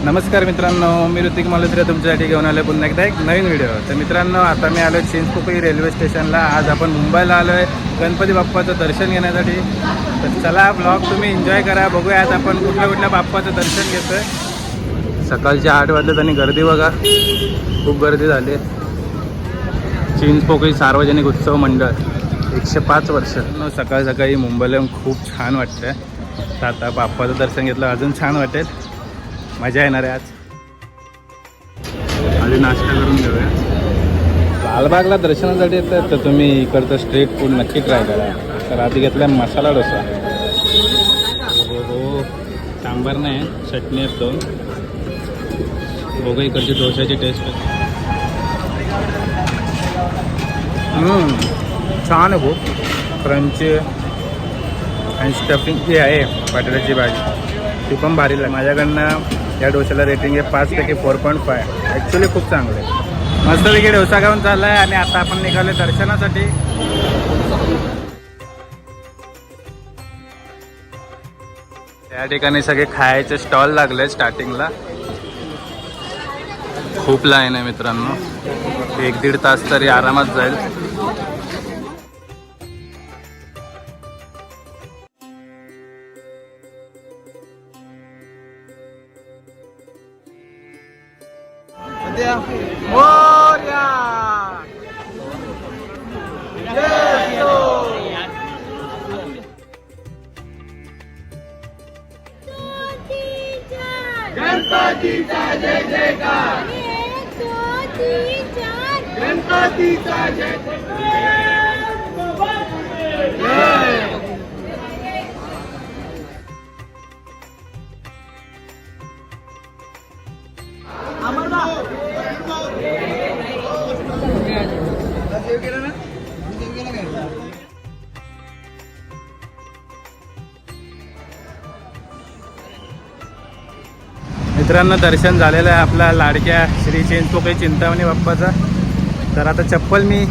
नमस्कार मित्रांनो, मी ऋतिक मालुसरे तुमच्यासाठी घेऊन आलो पुन्हा एकदा एक नवीन व्हिडिओ. तर मित्रांनो, आता मी आलो चिंचपोकळी रेल्वे स्टेशनला. आज आपण मुंबईला आलो आहे गणपती बाप्पाचं दर्शन घेण्यासाठी. तर चला ब्लॉग तुम्ही एन्जॉय करा. बघूया आज आपण कुठल्या बाप्पाचं दर्शन घेतो आहे. सकाळचे 8 वाजलेत आणि गर्दी बघा, खूप गर्दी झाली. चिंचपोकळी सार्वजनिक उत्सव मंडळ 105 वर्ष. सकाळी सकाळी मुंबईला खूप छान वाटतं. तर आता बाप्पाचं दर्शन घेतलं अजून छान वाटेल, मजा येणार आहे. आज आधी नाश्ता करून घेऊया. लालबागला दर्शनासाठी येतात तर तुम्ही इकडचं स्ट्रीट फूड नक्की ट्राय करा. तर आधी घेतला मसाला डोसा. हो, सांबार नाही, चटणी आहेत 2. बघू इकडची डोश्याची टेस्ट. छान आहे, खूप क्रंची आणि स्टफिंग जी आहे बटाट्याची भाजी ती पण भारी लागली. माझ्याकडनं या डोश्याला रेटिंग आहे 5पैकी 4.5. ॲक्च्युली खूप चांगलं आहे. मस्तपैकी डोसा खाऊन चालला आहे आणि आता आपण निघालो दर्शनासाठी. या ठिकाणी सगळे खायचे स्टॉल लागले. स्टार्टिंगला खूप लाईन आहे मित्रांनो, 1-1.5 तास तरी आरामात जाईल. मोरया गणपतीचा जय जयकार, गणपतीचा जय मित्रांनो, दर्शन झालेलं आहे आपल्या लाडक्या श्री चिंचपोकळी चिंतामणी बाप्पाचा. तर आता चप्पल मी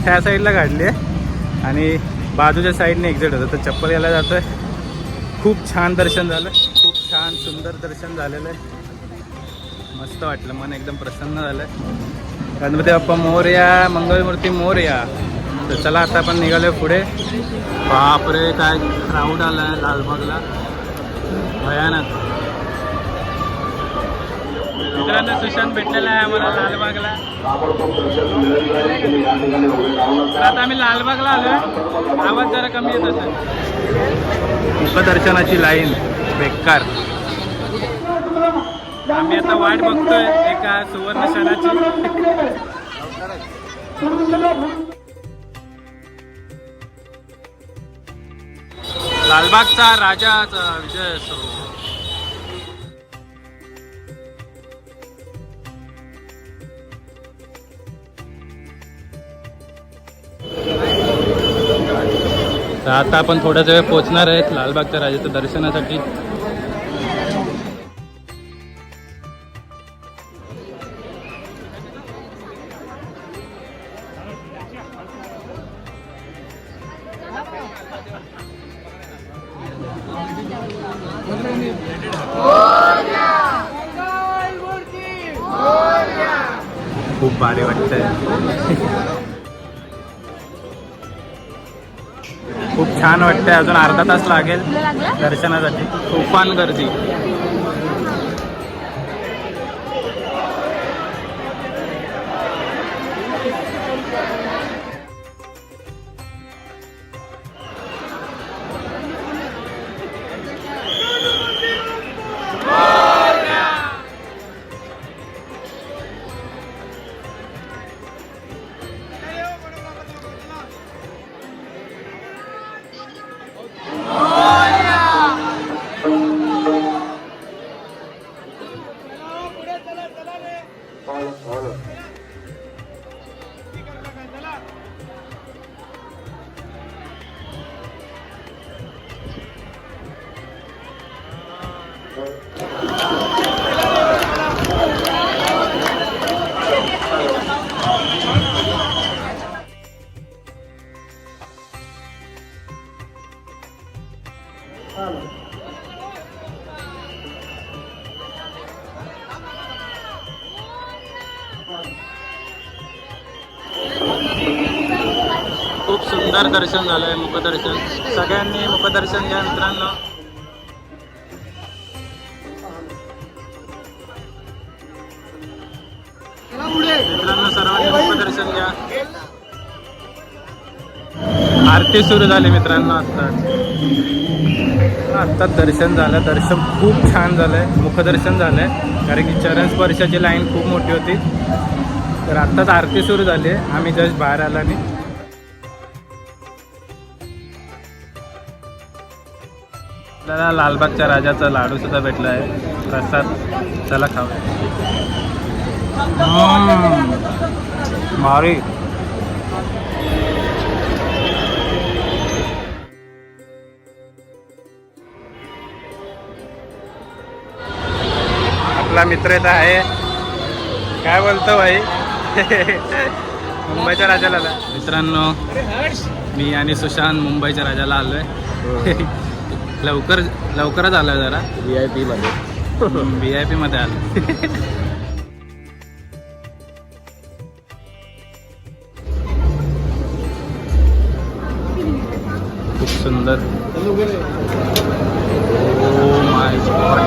त्या साईडला काढली आहे आणि बाजूच्या साईडने एक्झिट होतं, तर चप्पल घ्यायला जातो आहे. खूप छान दर्शन झालं, खूप छान सुंदर दर्शन झालेलं आहे. मस्त वाटलं, मन एकदम प्रसन्न झालं. गणपती बाप्पा मोरया, मंगलमूर्ती मोरया. तर चला आता आपण निघालो पुढे. बापरे, काय क्राऊड आला आहे लालबागला, भयानक. मित्रांनो, सुशांत भेटलेला आहे आम्हाला लालबागला. तर आता आम्ही लालबागला आलो आहे. आवाज जरा कमी येत असेल. उपदर्शनाची लाईन बेकार. आम्ही आता वाट बघतोय एका सुवर्ण क्षणाची. लालबागचा राजाचा विजय असो. तर आता आपण थोड्याच वेळ पोहोचणार आहेत लालबागच्या राजाच्या दर्शनासाठी. खूप भारी वाटतंय, खूप छान वाटतंय. अजून अर्धा तास लागेल दर्शनासाठी. तुफान गर्दी. सुंदर दर्शन झालंय, मुखदर्शन. सगळ्यांनी मुखदर्शन घ्या मित्रांनो. मित्रांनो सर्वांनी मुखदर्शन घ्या. आरती सुरू झाली मित्रांनो. आत्ताच दर्शन झालं. दर्शन खूप छान झालंय, मुखदर्शन झालंय, कारण की चरण स्पर्शाची लाईन खूप मोठी होती. तर आत्ताच आरती सुरू झाली आहे. आम्ही जस्ट बाहेर आला आणि आपल्याला लालबागच्या राजाचा लाडू सुद्धा भेटला आहे, प्रसाद. चला खाऊ. भारी. आपला मित्र इथं आहे. काय बोलतो भाई? मुंबईच्या राजाला. मित्रांनो मी आणि सुशांत मुंबईच्या राजाला आलोय. लवकरच आलोय जरा. VIP मध्ये आलो. खूप सुंदर. Oh my God.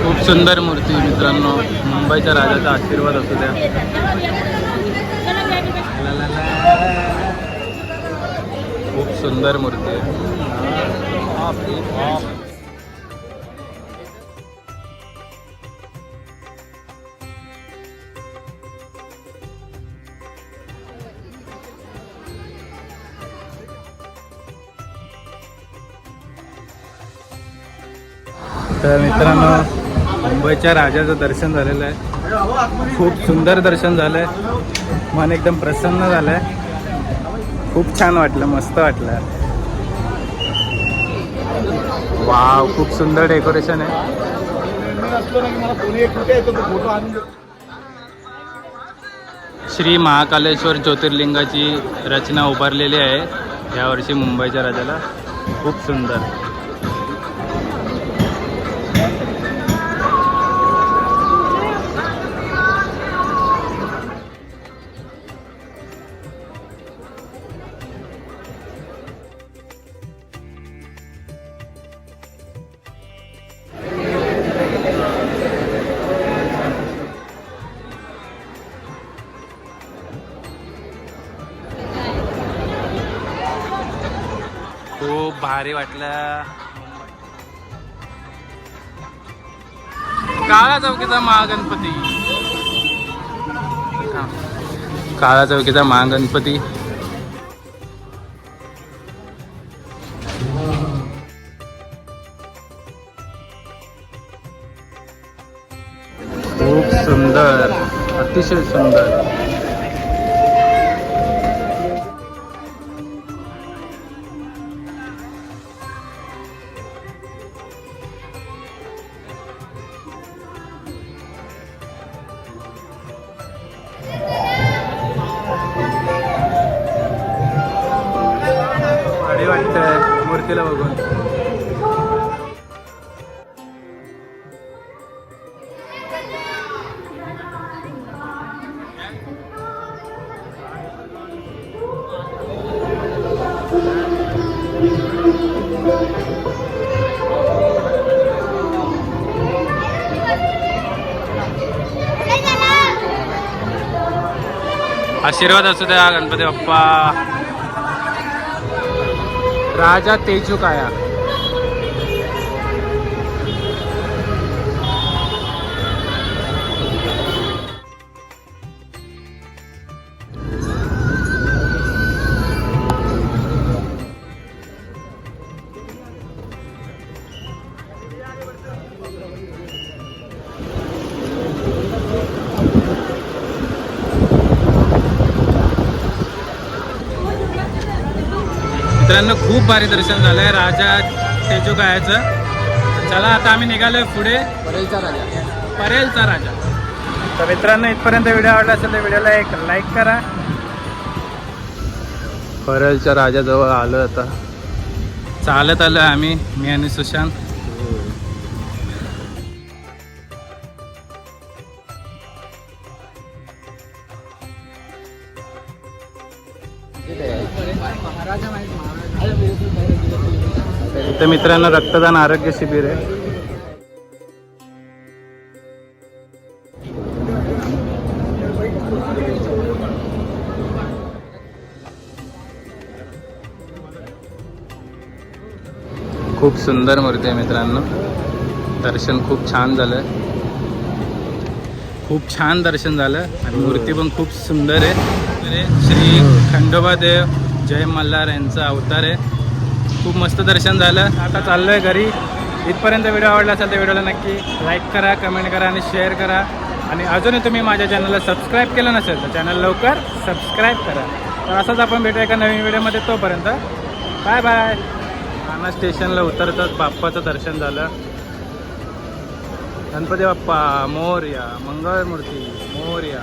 खूप सुंदर मूर्ती मित्रांनो. मुंबईच्या राजाचा आशीर्वाद असू द्या. खूप सुंदर मूर्ती आहे. तर मित्रांनो मुंबईच्या राजाचं दर्शन झालेलं आहे. खूप सुंदर दर्शन झालं आहे. मन एकदम प्रसन्न झालं आहे. खूप छान वाटलं, मस्त वाटलं. वाव, खूप सुंदर डेकोरेशन आहे. श्री महाकालेश्वर ज्योतिर्लिंगाची रचना उभारलेली आहे यावर्षी मुंबईच्या राजाला. खूप सुंदर. खूप भारी वाटलं. काळा चौकीचा महागणपती. काळा चौकीचा महागणपती. खूप सुंदर, अतिशय सुंदर. भारी वाटतंय मूर्तीला बघून. आशीर्वाद असू द्या गणपती बाप्पा. राजा तेजूकाया. मित्रांनो खूप भारी दर्शन झालंय राजा तेजूकायाचं. चला आता आम्ही निघालोय पुढे. परेलचा राजा. तर मित्रांनो इथपर्यंत व्हिडिओ आवडला असेल तर व्हिडिओला एक लाईक करा. परेलच्या राजाजवळ आलो. आता चालत आलो आम्ही, मी आणि सुशांत. इथे मित्रांनो रक्तदान आरोग्य शिबिर आहे. खूप सुंदर मूर्ती आहे मित्रांनो. दर्शन खूप छान झालं. खूप छान दर्शन झालं आणि मूर्ती पण खूप सुंदर आहे. श्री खंडोबा देव जय मल्हार यांचा अवतार आहे. खूप मस्त दर्शन झालं. आता चाललो आहे घरी. इथपर्यंत व्हिडिओ आवडला असेल तर व्हिडिओला नक्की लाईक करा, कमेंट करा आणि शेअर करा. आणि अजूनही तुम्ही माझ्या चॅनलला सबस्क्राईब केलं नसेल तर चॅनल लवकर सबस्क्राईब करा. तर असंच आपण भेटूया एका नवीन व्हिडिओमध्ये. तोपर्यंत बाय बाय. नाना स्टेशनला उतरतात बाप्पाचं दर्शन झालं. गणपती बाप्पा मोरया, मंगळमूर्ती मोरया.